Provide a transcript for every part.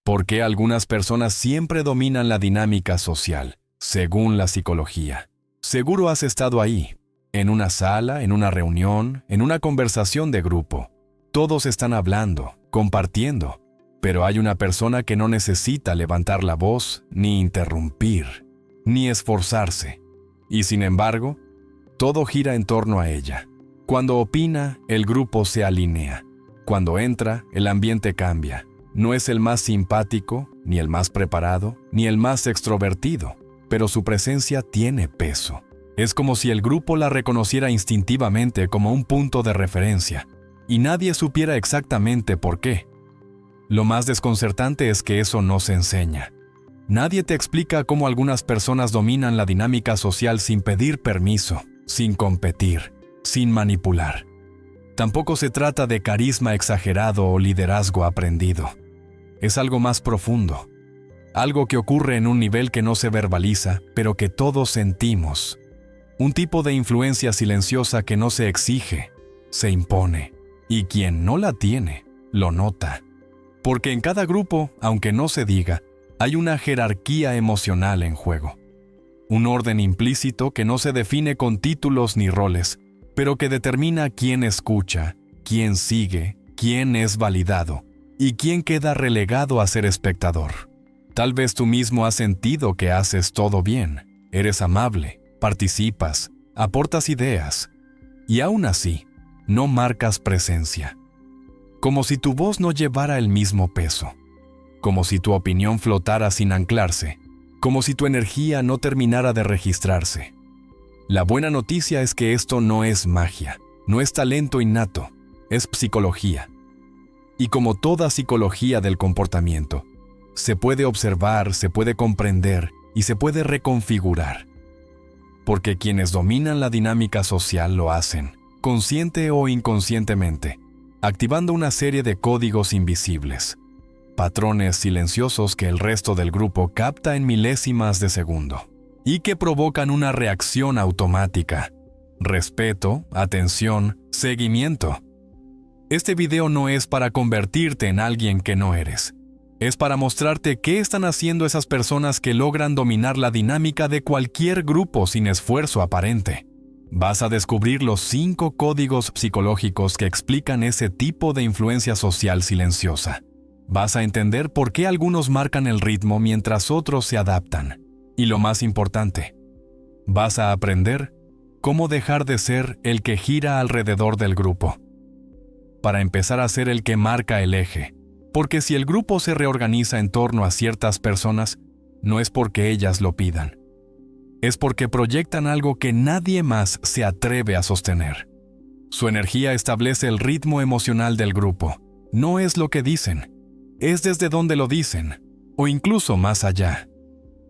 ¿Por qué algunas personas siempre dominan la dinámica social, según la psicología? Seguro has estado ahí, en una sala, en una reunión, en una conversación de grupo. Todos están hablando, compartiendo, pero hay una persona que no necesita levantar la voz, ni interrumpir, ni esforzarse. Y sin embargo, todo gira en torno a ella. Cuando opina, el grupo se alinea. Cuando entra, el ambiente cambia. No es el más simpático, ni el más preparado, ni el más extrovertido, pero su presencia tiene peso. Es como si el grupo la reconociera instintivamente como un punto de referencia, y nadie supiera exactamente por qué. Lo más desconcertante es que eso no se enseña. Nadie te explica cómo algunas personas dominan la dinámica social sin pedir permiso, sin competir, sin manipular. Tampoco se trata de carisma exagerado o liderazgo aprendido. Es algo más profundo. Algo que ocurre en un nivel que no se verbaliza, pero que todos sentimos. Un tipo de influencia silenciosa que no se exige, se impone. Y quien no la tiene, lo nota. Porque en cada grupo, aunque no se diga, hay una jerarquía emocional en juego. Un orden implícito que no se define con títulos ni roles, pero que determina quién escucha, quién sigue, quién es validado y quién queda relegado a ser espectador. Tal vez tú mismo has sentido que haces todo bien, eres amable, participas, aportas ideas, y aún así, no marcas presencia. Como si tu voz no llevara el mismo peso, como si tu opinión flotara sin anclarse, como si tu energía no terminara de registrarse. La buena noticia es que esto no es magia, no es talento innato, es psicología. Y como toda psicología del comportamiento, se puede observar, se puede comprender y se puede reconfigurar. Porque quienes dominan la dinámica social lo hacen, consciente o inconscientemente, activando una serie de códigos invisibles, patrones silenciosos que el resto del grupo capta en milésimas de segundo y que provocan una reacción automática: respeto, atención, seguimiento. Este video no es para convertirte en alguien que no eres. Es para mostrarte qué están haciendo esas personas que logran dominar la dinámica de cualquier grupo sin esfuerzo aparente. Vas a descubrir los 5 códigos psicológicos que explican ese tipo de influencia social silenciosa. Vas a entender por qué algunos marcan el ritmo mientras otros se adaptan. Y lo más importante, vas a aprender cómo dejar de ser el que gira alrededor del grupo, para empezar a ser el que marca el eje. Porque si el grupo se reorganiza en torno a ciertas personas, no es porque ellas lo pidan. Es porque proyectan algo que nadie más se atreve a sostener. Su energía establece el ritmo emocional del grupo. No es lo que dicen, es desde donde lo dicen, o incluso más allá.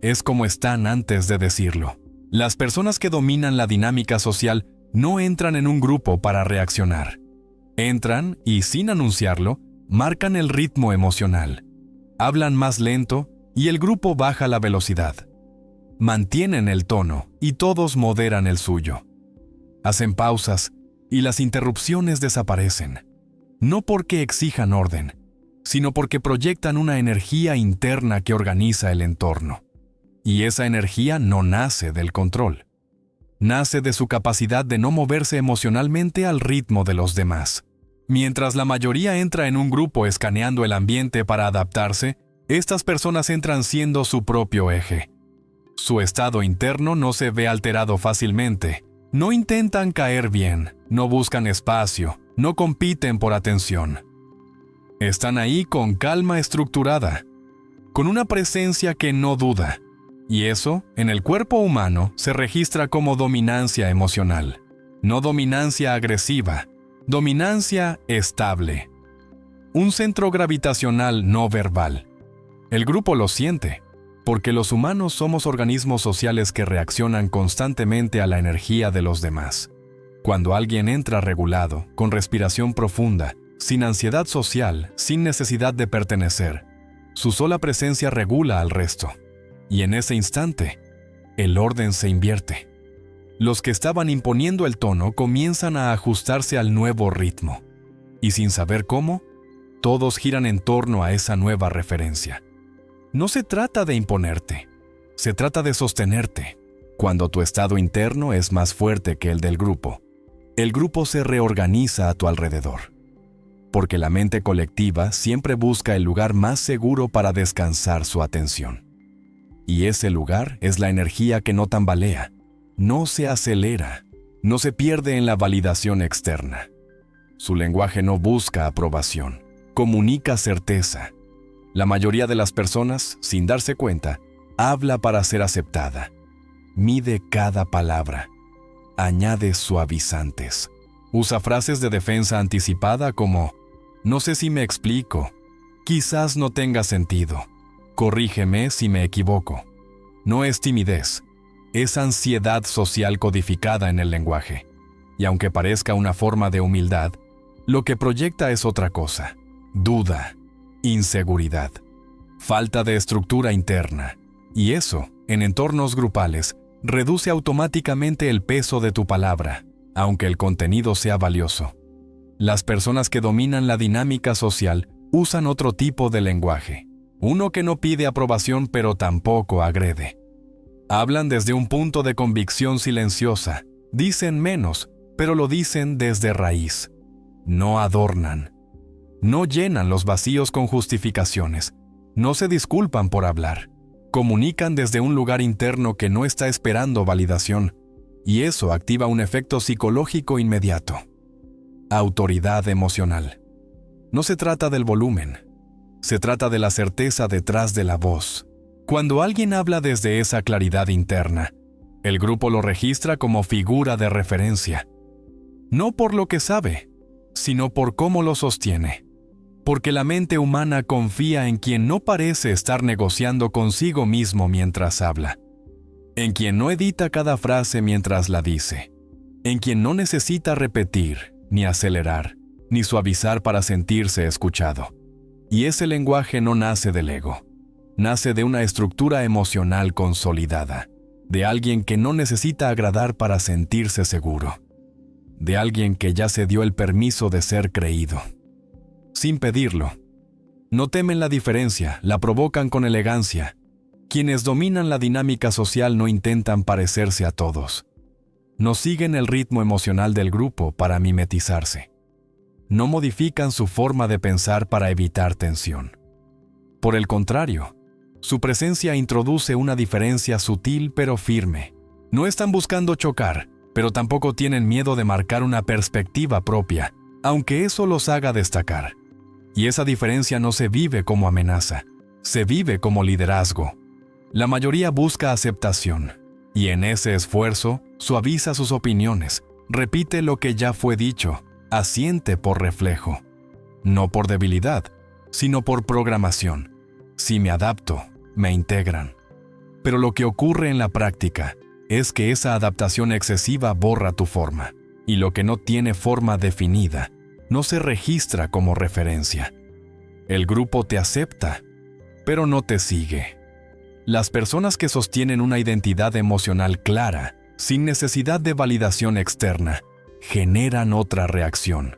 Es como están antes de decirlo. Las personas que dominan la dinámica social no entran en un grupo para reaccionar. Entran y, sin anunciarlo, marcan el ritmo emocional. Hablan más lento y el grupo baja la velocidad. Mantienen el tono y todos moderan el suyo. Hacen pausas y las interrupciones desaparecen. No porque exijan orden, sino porque proyectan una energía interna que organiza el entorno. Y esa energía no nace del control. Nace de su capacidad de no moverse emocionalmente al ritmo de los demás. Mientras la mayoría entra en un grupo escaneando el ambiente para adaptarse, estas personas entran siendo su propio eje. Su estado interno no se ve alterado fácilmente. No intentan caer bien, no buscan espacio, no compiten por atención. Están ahí con calma estructurada, con una presencia que no duda. Y eso, en el cuerpo humano, se registra como dominancia emocional. No dominancia agresiva, dominancia estable. Un centro gravitacional no verbal. El grupo lo siente, porque los humanos somos organismos sociales que reaccionan constantemente a la energía de los demás. Cuando alguien entra regulado, con respiración profunda, sin ansiedad social, sin necesidad de pertenecer, su sola presencia regula al resto. Y en ese instante, el orden se invierte. Los que estaban imponiendo el tono comienzan a ajustarse al nuevo ritmo. Y sin saber cómo, todos giran en torno a esa nueva referencia. No se trata de imponerte, se trata de sostenerte. Cuando tu estado interno es más fuerte que el grupo se reorganiza a tu alrededor. Porque la mente colectiva siempre busca el lugar más seguro para descansar su atención. Y ese lugar es la energía que no tambalea, no se acelera, no se pierde en la validación externa. Su lenguaje no busca aprobación, comunica certeza. La mayoría de las personas, sin darse cuenta, habla para ser aceptada. Mide cada palabra. Añade suavizantes. Usa frases de defensa anticipada como «No sé si me explico», «Quizás no tenga sentido», «Corrígeme si me equivoco». No es timidez, es ansiedad social codificada en el lenguaje. Y aunque parezca una forma de humildad, lo que proyecta es otra cosa: duda, inseguridad, falta de estructura interna. Y eso, en entornos grupales, reduce automáticamente el peso de tu palabra, aunque el contenido sea valioso. Las personas que dominan la dinámica social usan otro tipo de lenguaje, uno que no pide aprobación pero tampoco agrede. Hablan desde un punto de convicción silenciosa, dicen menos, pero lo dicen desde raíz. No adornan, no llenan los vacíos con justificaciones, no se disculpan por hablar. Comunican desde un lugar interno que no está esperando validación, y eso activa un efecto psicológico inmediato. Autoridad emocional. No se trata del volumen, se trata de la certeza detrás de la voz. Cuando alguien habla desde esa claridad interna, el grupo lo registra como figura de referencia. No por lo que sabe, sino por cómo lo sostiene. Porque la mente humana confía en quien no parece estar negociando consigo mismo mientras habla, en quien no edita cada frase mientras la dice, en quien no necesita repetir, ni acelerar, ni suavizar para sentirse escuchado. Y ese lenguaje no nace del ego, nace de una estructura emocional consolidada, de alguien que no necesita agradar para sentirse seguro, de alguien que ya se dio el permiso de ser creído. Sin pedirlo. No temen la diferencia, la provocan con elegancia. Quienes dominan la dinámica social no intentan parecerse a todos. No siguen el ritmo emocional del grupo para mimetizarse. No modifican su forma de pensar para evitar tensión. Por el contrario, su presencia introduce una diferencia sutil pero firme. No están buscando chocar, pero tampoco tienen miedo de marcar una perspectiva propia, aunque eso los haga destacar. Y esa diferencia no se vive como amenaza, se vive como liderazgo. La mayoría busca aceptación, y en ese esfuerzo suaviza sus opiniones, repite lo que ya fue dicho, asiente por reflejo. No por debilidad, sino por programación. Si me adapto, me integran. Pero lo que ocurre en la práctica es que esa adaptación excesiva borra tu forma, y lo que no tiene forma definida no se registra como referencia. El grupo te acepta, pero no te sigue. Las personas que sostienen una identidad emocional clara, sin necesidad de validación externa, generan otra reacción.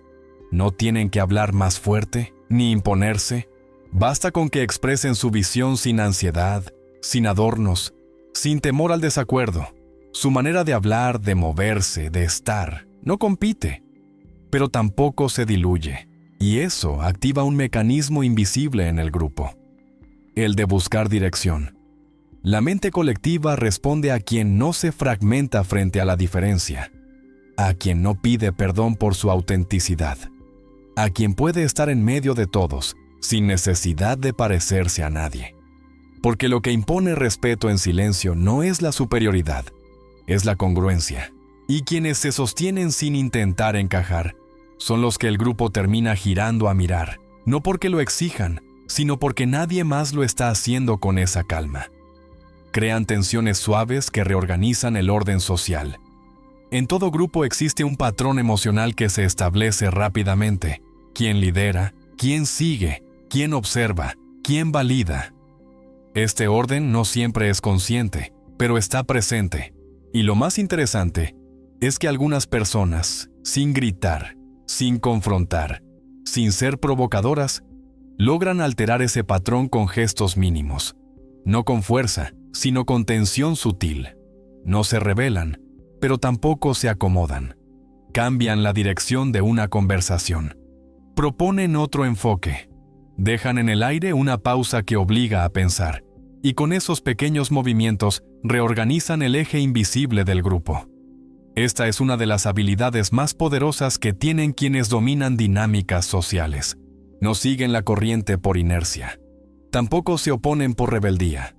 No tienen que hablar más fuerte, ni imponerse. Basta con que expresen su visión sin ansiedad, sin adornos, sin temor al desacuerdo. Su manera de hablar, de moverse, de estar, no compite, pero tampoco se diluye, y eso activa un mecanismo invisible en el grupo, el de buscar dirección. La mente colectiva responde a quien no se fragmenta frente a la diferencia, a quien no pide perdón por su autenticidad, a quien puede estar en medio de todos, sin necesidad de parecerse a nadie. Porque lo que impone respeto en silencio no es la superioridad, es la congruencia. Y quienes se sostienen sin intentar encajar son los que el grupo termina girando a mirar, no porque lo exijan, sino porque nadie más lo está haciendo con esa calma. Crean tensiones suaves que reorganizan el orden social. En todo grupo existe un patrón emocional que se establece rápidamente. ¿Quién lidera? ¿Quién sigue? ¿Quién observa? ¿Quién valida? Este orden no siempre es consciente, pero está presente. Y lo más interesante es que algunas personas, sin gritar, sin confrontar, sin ser provocadoras, logran alterar ese patrón con gestos mínimos, no con fuerza, sino con tensión sutil. No se rebelan, pero tampoco se acomodan. Cambian la dirección de una conversación. Proponen otro enfoque. Dejan en el aire una pausa que obliga a pensar, y con esos pequeños movimientos reorganizan el eje invisible del grupo. Esta es una de las habilidades más poderosas que tienen quienes dominan dinámicas sociales. No siguen la corriente por inercia. Tampoco se oponen por rebeldía.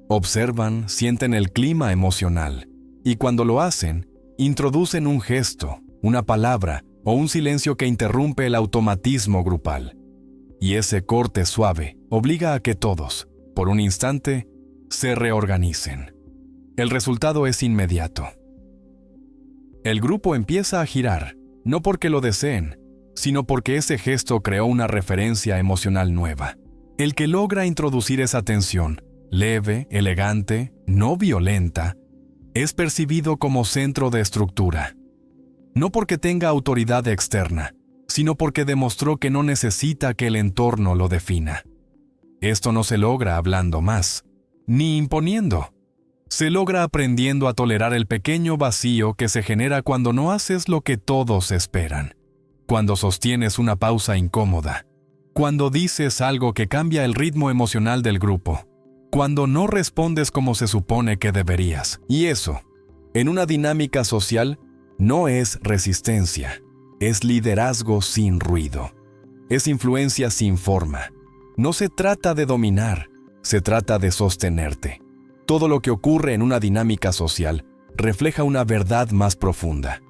Observan, sienten el clima emocional, y cuando lo hacen, introducen un gesto, una palabra o un silencio que interrumpe el automatismo grupal. Y ese corte suave obliga a que todos, por un instante, se reorganicen. El resultado es inmediato. El grupo empieza a girar, no porque lo deseen, sino porque ese gesto creó una referencia emocional nueva. El que logra introducir esa tensión, leve, elegante, no violenta, es percibido como centro de estructura. No porque tenga autoridad externa, sino porque demostró que no necesita que el entorno lo defina. Esto no se logra hablando más, ni imponiendo. Se logra aprendiendo a tolerar el pequeño vacío que se genera cuando no haces lo que todos esperan, cuando sostienes una pausa incómoda, cuando dices algo que cambia el ritmo emocional del grupo, cuando no respondes como se supone que deberías. Y eso, en una dinámica social, no es resistencia, es liderazgo sin ruido, es influencia sin forma. No se trata de dominar, se trata de sostenerte. Todo lo que ocurre en una dinámica social refleja una verdad más profunda.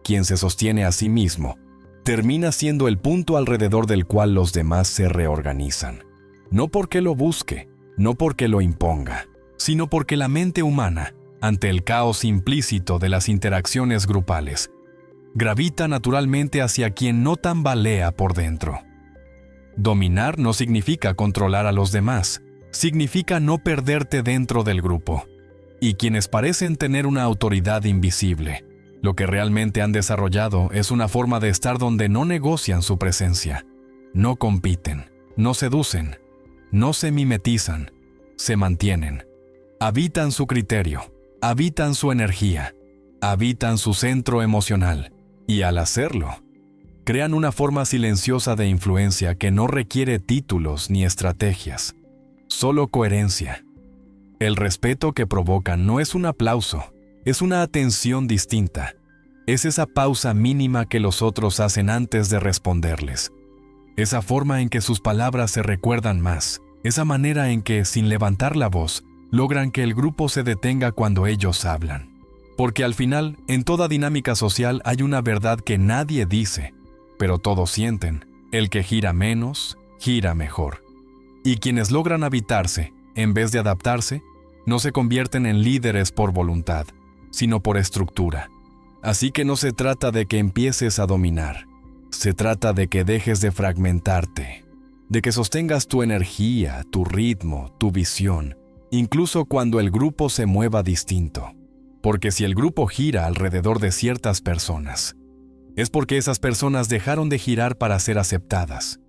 Quien se sostiene a sí mismo termina siendo el punto alrededor del cual los demás se reorganizan. No porque lo busque, no porque lo imponga, sino porque la mente humana, ante el caos implícito de las interacciones grupales, gravita naturalmente hacia quien no tambalea por dentro. Dominar no significa controlar a los demás, significa no perderte dentro del grupo. Y quienes parecen tener una autoridad invisible, lo que realmente han desarrollado es una forma de estar donde no negocian su presencia, no compiten, no seducen, no se mimetizan, se mantienen. Habitan su criterio, habitan su energía, habitan su centro emocional, y al hacerlo, crean una forma silenciosa de influencia que no requiere títulos ni estrategias, solo coherencia. El respeto que provocan no es un aplauso, es una atención distinta. Es esa pausa mínima que los otros hacen antes de responderles. Esa forma en que sus palabras se recuerdan más. Esa manera en que, sin levantar la voz, logran que el grupo se detenga cuando ellos hablan. Porque al final, en toda dinámica social hay una verdad que nadie dice, pero todos sienten. El que gira menos, gira mejor. Y quienes logran habitarse, en vez de adaptarse, no se convierten en líderes por voluntad, sino por estructura. Así que no se trata de que empieces a dominar. Se trata de que dejes de fragmentarte, de que sostengas tu energía, tu ritmo, tu visión, incluso cuando el grupo se mueva distinto. Porque si el grupo gira alrededor de ciertas personas, es porque esas personas dejaron de girar para ser aceptadas.